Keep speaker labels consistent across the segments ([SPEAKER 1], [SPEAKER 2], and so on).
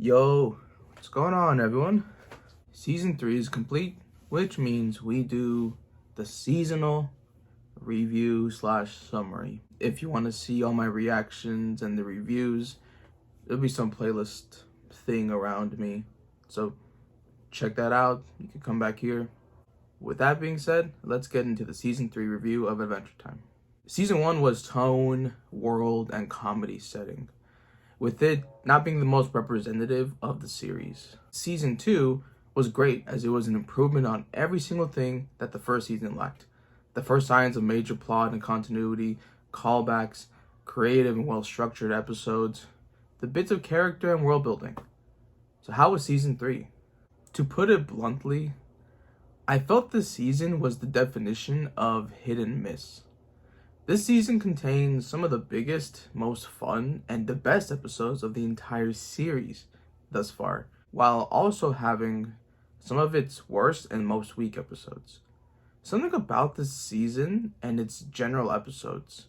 [SPEAKER 1] Yo, what's going on, everyone? Season 3 is complete, which means we do the seasonal review slash summary. If you want to see all my reactions and the reviews, there'll be some playlist thing around me. So check that out. You can come back here. With that being said, let's get into the season 3 review of Adventure Time. Season 1 was tone, world, and comedy setting, with it not being the most representative of the series. Season 2 was great as it was an improvement on every single thing that the first season lacked. The first signs of major plot and continuity, callbacks, creative and well-structured episodes, the bits of character and world building. So how was Season 3? To put it bluntly, I felt this season was the definition of hit and miss. This season contains some of the biggest, most fun, and the best episodes of the entire series thus far, while also having some of its worst and most weak episodes. Something about this season and its general episodes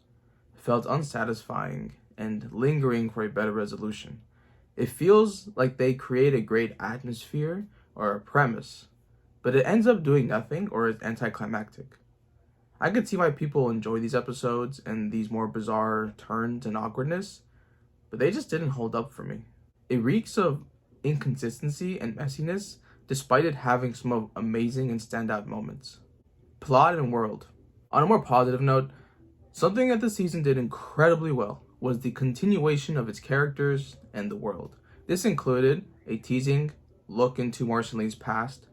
[SPEAKER 1] felt unsatisfying and lingering for a better resolution. It feels like they create a great atmosphere or a premise, but it ends up doing nothing or is anticlimactic. I could see why people enjoy these episodes and these more bizarre turns and awkwardness, but they just didn't hold up for me. It reeks of inconsistency and messiness, despite it having some amazing and standout moments. Plot and world. On a more positive note, something that the season did incredibly well was the continuation of its characters and the world. This included a teasing look into Marceline's past,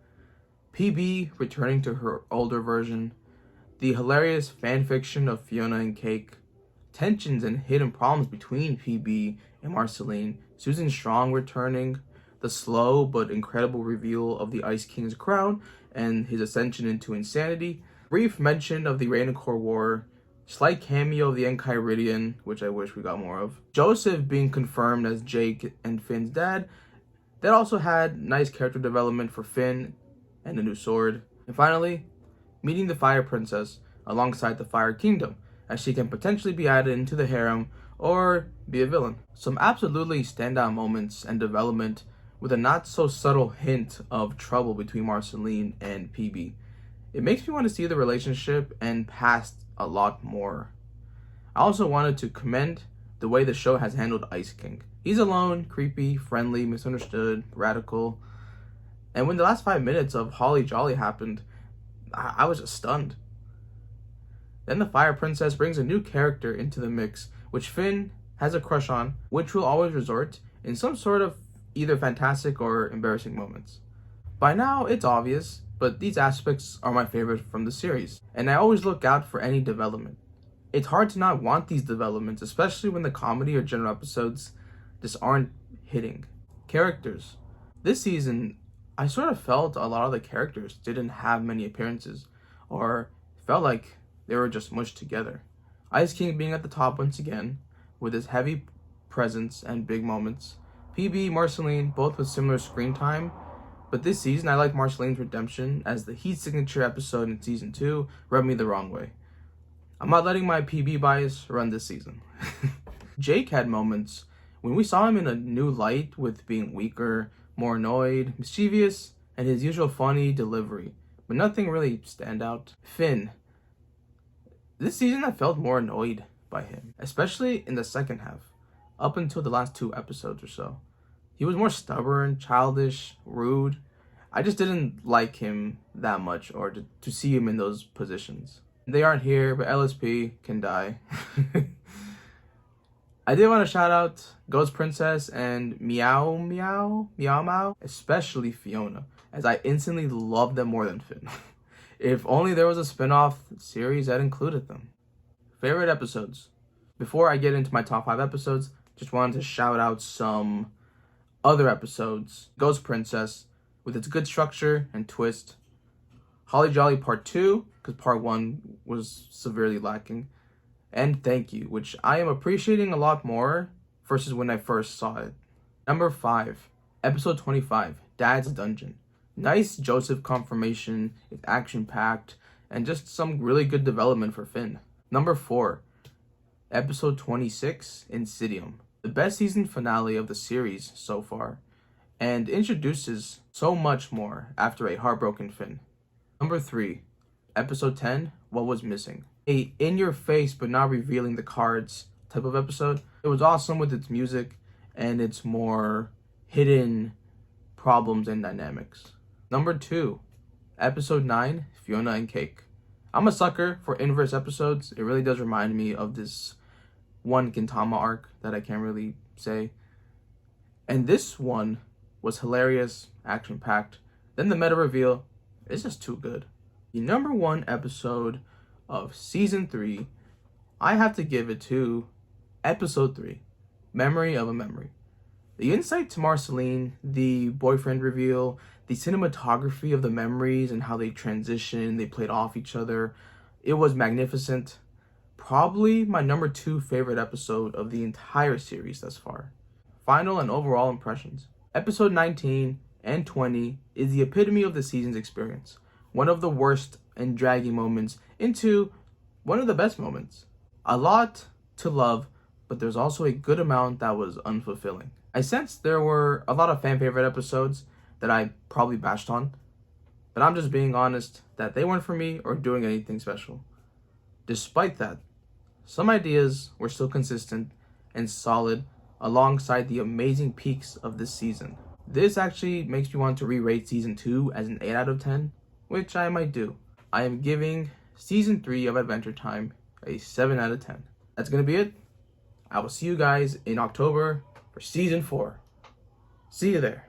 [SPEAKER 1] PB returning to her older version, the hilarious fanfiction of Fiona and Cake, tensions and hidden problems between PB and Marceline, Susan Strong returning, the slow but incredible reveal of the Ice King's crown and his ascension into insanity, brief mention of the Rainicore War, slight cameo of the Enchiridion, which I wish we got more of, Joseph being confirmed as Jake and Finn's dad. That also had nice character development for Finn and a new sword. And finally, meeting the Fire Princess alongside the Fire Kingdom, as she can potentially be added into the harem or be a villain. Some absolutely standout moments and development with a not so subtle hint of trouble between Marceline and PB. It makes me want to see the relationship and past a lot more. I also wanted to commend the way the show has handled Ice King. He's alone, creepy, friendly, misunderstood, radical. And when the last 5 minutes of Holly Jolly happened, I was just stunned. Then the Fire Princess brings a new character into the mix, which Finn has a crush on, which will always resort in some sort of either fantastic or embarrassing moments. By now, it's obvious, but these aspects are my favorite from the series, and I always look out for any development. It's hard to not want these developments, especially when the comedy or general episodes just aren't hitting. Characters. This season, I sort of felt a lot of the characters didn't have many appearances, or felt like they were just mushed together. Ice King being at the top once again, with his heavy presence and big moments. PB, Marceline, both with similar screen time, but this season I like Marceline's redemption, as the heat signature episode in season 2 rubbed me the wrong way. I'm not letting my PB bias run this season. Jake had moments when we saw him in a new light, with being weaker, more annoyed, mischievous, and his usual funny delivery, but nothing really stand out. Finn. This season I felt more annoyed by him, especially in the second half, up until the last 2 episodes or so. He was more stubborn, childish, rude. I just didn't like him that much, or to see him in those positions. They aren't here, but LSP can die. I did want to shout out Ghost Princess and Meow Mao, especially Fiona, as I instantly loved them more than Finn. If only there was a spin-off series that included them. Favorite episodes. Before I get into my top 5 episodes, just wanted to shout out some other episodes. Ghost Princess, with its good structure and twist. Holly Jolly Part 2, because Part 1 was severely lacking. And Thank You, which I am appreciating a lot more versus when I first saw it. Number 5, Episode 25, Dad's Dungeon. Nice Joseph confirmation, it's action-packed, and just some really good development for Finn. Number 4, Episode 26, Insidium. The best season finale of the series so far. and introduces so much more after a heartbroken Finn. Number 3, episode 10, What Was Missing? A in-your-face but not revealing the cards type of episode. It was awesome with its music and its more hidden problems and dynamics. Number 2, episode 9, Fiona and Cake. I'm a sucker for inverse episodes. It really does remind me of this one Gintama arc that I can't really say. And this one was hilarious, action-packed. Then the meta reveal is just too good. The number 1 episode of season 3, I have to give it to episode 3, Memory of a Memory. The insight to Marceline, the boyfriend reveal, the cinematography of the memories and how they transitioned, they played off each other, it was magnificent. Probably my number 2 favorite episode of the entire series thus far. Final and overall impressions. Episode 19 and 20 is the epitome of the season's experience. One of the worst and dragging moments into one of the best moments. A lot to love, but there's also a good amount that was unfulfilling. I sensed there were a lot of fan favorite episodes that I probably bashed on, but I'm just being honest that they weren't for me or doing anything special. Despite that, some ideas were still consistent and solid alongside the amazing peaks of this season. This actually makes me want to re-rate season 2 as an 8 out of 10, which I might do. I am giving season 3 of Adventure Time a 7 out of 10. That's gonna be it. I will see you guys in October for season 4. See you there.